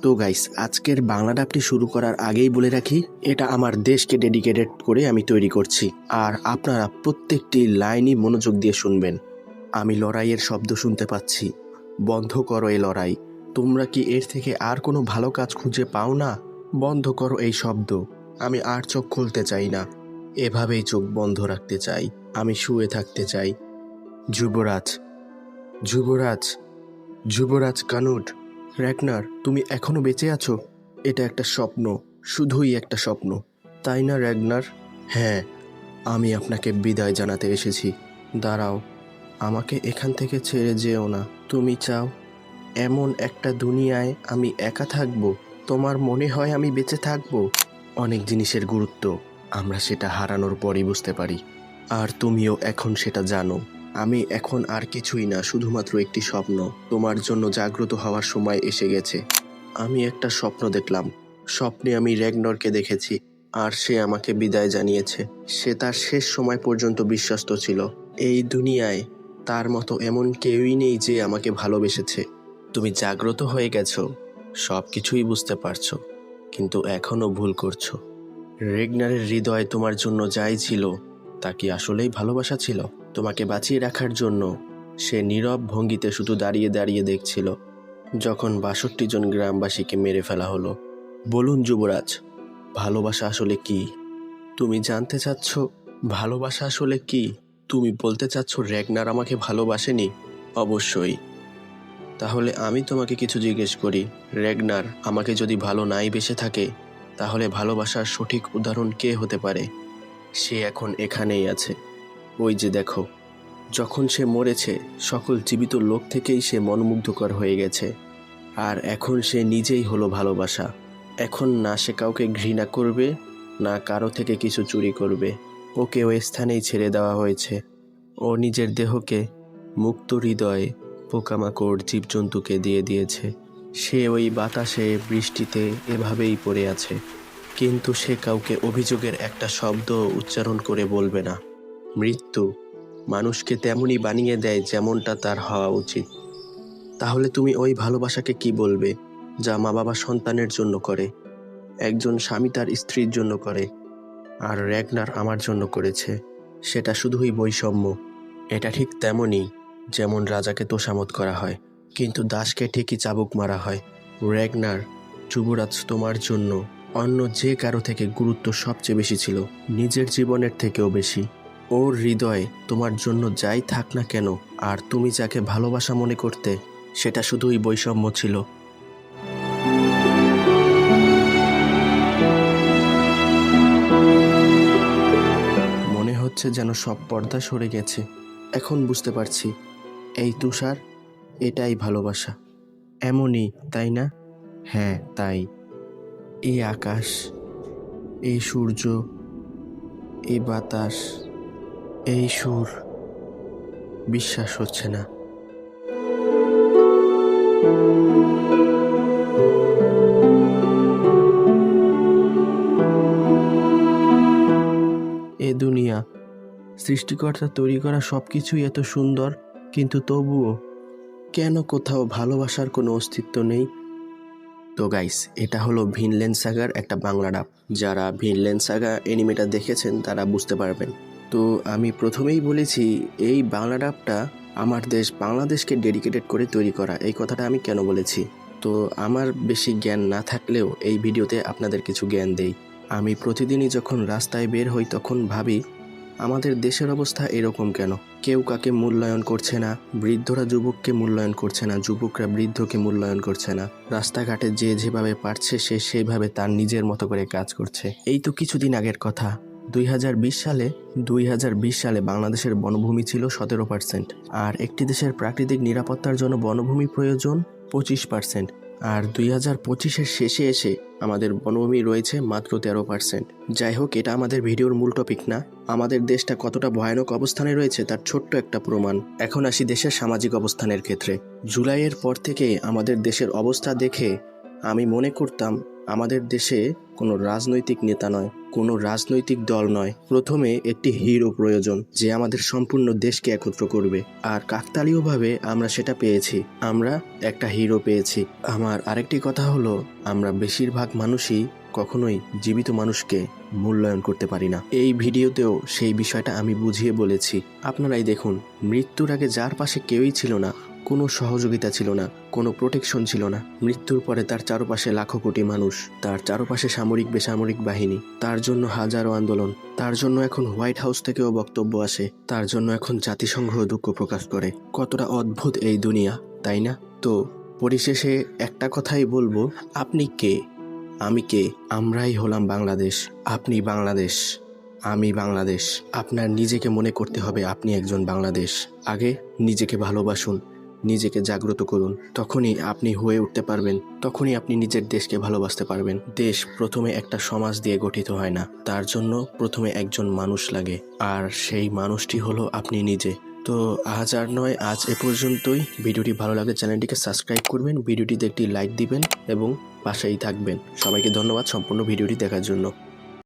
তো গাইস, আজকের বাংলা ডাবটি শুরু করার আগেই বলে রাখি, এটা আমার দেশকে ডেডিকেটেড করে আমি তৈরি করছি। আর আপনারা প্রত্যেকটি লাইনই মনোযোগ দিয়ে শুনবেন। আমি লড়াইয়ের শব্দ শুনতে পাচ্ছি। বন্ধ করো এই লড়াই। তোমরা কি এর থেকে আর কোনো ভালো কাজ খুঁজে পাও না? বন্ধ করো এই শব্দ। আমি আর চোখ খুলতে চাই না, এভাবেই চোখ বন্ধ রাখতে চাই। আমি শুয়ে থাকতে চাই। যুবরাজ, যুবরাজ, যুবরাজ কানুট, র্যাগনার, তুমি এখনো বেঁচে আছো? এটা একটা স্বপ্ন, শুধুই একটা স্বপ্ন, তাই না র্যাগনার? হ্যাঁ, আমি আপনাকে বিদায় জানাতে এসেছি। দাঁড়াও, আমাকে এখান থেকে ছেড়ে যেও না। তুমি চাও এমন একটা দুনিয়ায় আমি একা থাকবো? তোমার মনে হয় আমি বেঁচে থাকবো? অনেক জিনিসের গুরুত্ব আমরা সেটা হারানোর পরই বুঝতে পারি, আর তুমিও এখন সেটা জানো। আমি এখন আর কিছুই না, শুধুমাত্র একটি স্বপ্ন। তোমার জন্য জাগ্রত হওয়ার সময় এসে গেছে। আমি একটা স্বপ্ন দেখলাম। স্বপ্নে আমি র্যাগনারকে দেখেছি, আর সে আমাকে বিদায় জানিয়েছে। সে তার শেষ সময় পর্যন্ত বিশ্বস্ত ছিল। এই দুনিয়ায় তার মতো এমন কেউই নেই যে আমাকে ভালোবেসেছে। তুমি জাগ্রত হয়ে গেছো, সব কিছুই বুঝতে পারছো, কিন্তু এখনো ভুল করছো। রেগনারের হৃদয় তোমার জন্য যাই ছিল, তা কি আসলেই ভালোবাসা ছিল? তোমাকে বাঁচিয়ে রাখার জন্য সে নীরব ভঙ্গিতে শুধু দাঁড়িয়ে দাঁড়িয়ে দেখছিল যখন ৬২ জন গ্রামবাসীকে মেরে ফেলা হলো। বলুন যুবরাজ, ভালোবাসা আসলে কি? তুমি জানতে চাচ্ছ ভালোবাসা আসলে কি? তুমি বলতে চাচ্ছ রেগনার আমাকে ভালোবাসেনি? অবশ্যই। তাহলে আমি তোমাকে কিছু জিজ্ঞেস করি, রেগনার আমাকে যদি ভালো নাই বেসে থাকে, তাহলে ভালোবাসার সঠিক উদাহরণ কে হতে পারে? সে এখন এখানেই আছে, ওই যে দেখো। যখন সে মরেছে, সকল জীবিত লোক থেকেই সে মনোমুগ্ধকর হয়ে গেছে। আর এখন সে নিজেই হলো ভালোবাসা। এখন না সে কাউকে ঘৃণা করবে, না কারো থেকে কিছু চুরি করবে। ওকে ওই স্থানেই ছেড়ে দেওয়া হয়েছে। ও নিজের দেহকে মুক্ত হৃদয়ে পোকামাকড় জীবজন্তুকে দিয়ে দিয়েছে। সে ওই বাতাসে বৃষ্টিতে এভাবেই পড়ে আছে, কিন্তু সে কাউকে অভিযোগের একটা শব্দ উচ্চারণ করে বলবে না। মৃত্যু মানুষকে তেমনই বানিয়ে দেয় যেমনটা তার হওয়া উচিত। তাহলে তুমি ওই ভালোবাসাকে কি বলবে, যা মা বাবা সন্তানের জন্য করে, একজন স্বামী তার স্ত্রীর জন্য করে, আর র্যাগনার আমার জন্য করেছে? সেটা শুধুই বৈষম্য। এটা ঠিক তেমনই যেমন রাজাকে তোষামত করা হয়, কিন্তু দাসকে ঠিকই চাবুক মারা হয়। র্যাগনার, যুবরাজ তোমার জন্য অন্য যে কারো থেকে গুরুত্ব সবচেয়ে বেশি ছিল, নিজের জীবনের থেকেও বেশি। ওর হৃদয়ে তোমার জন্য যাই থাক না কেন, আর তুমি যাকে ভালোবাসা মনে করতে, সেটা শুধুই বৈষম্য ছিল। মনে হচ্ছে যেন সব পর্দা সরে গেছে। এখন বুঝতে পারছি, এই তুষার, এটাই ভালোবাসা। এমনই, তাই না? হ্যাঁ, তাই। এই আকাশ, এই সূর্য, এই বাতাস, এই সুর, বিশ্বাস হচ্ছে না। এ দুনিয়া, সৃষ্টিকর্তা তৈরি করা সবকিছুই এত সুন্দর, কিন্তু তবুও কেন কোথাও ভালোবাসার কোনো অস্তিত্ব নেই? তো গাইস, এটা হলো ভিনল্যান্ড সাগার একটা বাংলা ডাব। যারা ভিনল্যান্ড সাগা অ্যানিমেটা দেখেছেন তারা বুঝতে পারবেন। তো আমি প্রথমেই বলেছি, এই বাংলা ডাবটা আমার দেশ বাংলাদেশকে ডেডিকেটেড করে তৈরি করা। এই কথাটা আমি কেন বলেছি? তো আমার বেশি জ্ঞান না থাকলেও এই ভিডিওতে আপনাদের কিছু জ্ঞান দেই। আমি প্রতিদিনই যখন রাস্তায় বের হই তখন ভাবি, আমাদের দেশের অবস্থা এরকম কেন? কেউ কাকে মূল্যায়ন করছে না, বৃদ্ধরা যুবককে মূল্যায়ন করছে না, যুবকরা বৃদ্ধকে মূল্যায়ন করছে না। রাস্তাঘাটে যে যেভাবে পারছে সে সেইভাবে তার নিজের মতো করে কাজ করছে। এই তো কিছুদিন আগের কথা, 2020 সালে বাংলাদেশের বনভূমি ছিল 17%, আর একটি দেশের প্রাকৃতিক নিরাপত্তার জন্য বনভূমি প্রয়োজন 25%। আর 2025-এর শেষে এসে আমাদের বনভূমি রয়েছে মাত্র 13%। যাই হোক, এটা আমাদের ভিডিওর মূল টপিক না। আমাদের দেশটা কতটা ভয়ানক অবস্থানে রয়েছে তার ছোট্ট একটা প্রমাণ। এখন আসি দেশের সামাজিক অবস্থানের ক্ষেত্রে। জুলাইয়ের পর থেকে আমাদের দেশের অবস্থা দেখে আমি মনে করতাম আমাদের দেশে কোনো রাজনৈতিক নেতা নয়, কোনো রাজনৈতিক দল নয়, প্রথমে একটি হিরো প্রয়োজন যে আমাদের সম্পূর্ণ দেশকে একত্র করবে। আর কাকতালীয়ভাবে আমরা সেটা পেয়েছি, আমরা একটা হিরো পেয়েছি। আমার আরেকটি কথা হলো, আমরা বেশিরভাগ মানুষই কখনোই জীবিত মানুষকে মূল্যায়ন করতে পারি না। এই ভিডিওতেও সেই বিষয়টা আমি বুঝিয়ে বলেছি। আপনারাই দেখুন, মৃত্যুর আগে যার পাশে কেউই ছিল না, কোনো সহযোগিতা ছিল না, কোনো প্রোটেকশন ছিল না, মৃত্যুর পরে তার চারপাশে লাখো কোটি মানুষ, তার চারপাশে সামরিক বেসামরিক বাহিনী, তার জন্য হাজারো আন্দোলন, তার জন্য এখন হোয়াইট হাউস থেকেও বক্তব্য আসে, তার জন্য এখন জাতিসংঘ দুঃখ প্রকাশ করে। কতটা অদ্ভুত এই দুনিয়া, তাই না? তো পরিশেষে একটা কথাই বলবো, আপনি কে, আমি কে? আমরাই হলাম বাংলাদেশ। আপনি বাংলাদেশ, আমি বাংলাদেশ। আপনার নিজেকে মনে করতে হবে আপনি একজন বাংলাদেশ। আগে নিজেকে ভালোবাসুন, নিজেকে জাগ্রত করুন, তখনই আপনি হয়ে উঠতে পারবেন, তখনই আপনি নিজের দেশকে ভালোবাসতে পারবেন। দেশ প্রথমে একটা সমাজ দিয়ে গঠিত হয় না, তার জন্য প্রথমে একজন মানুষ লাগে, আর সেই মানুষটি হলো আপনি নিজে। তো আজ আর নয়, আজ এ পর্যন্তই। ভিডিওটি ভালো লাগলে চ্যানেলটিকে সাবস্ক্রাইব করবেন, ভিডিওটিতে একটি লাইক দিবেন এবং পাশেই থাকবেন। সবাইকে ধন্যবাদ সম্পূর্ণ ভিডিওটি দেখার জন্য।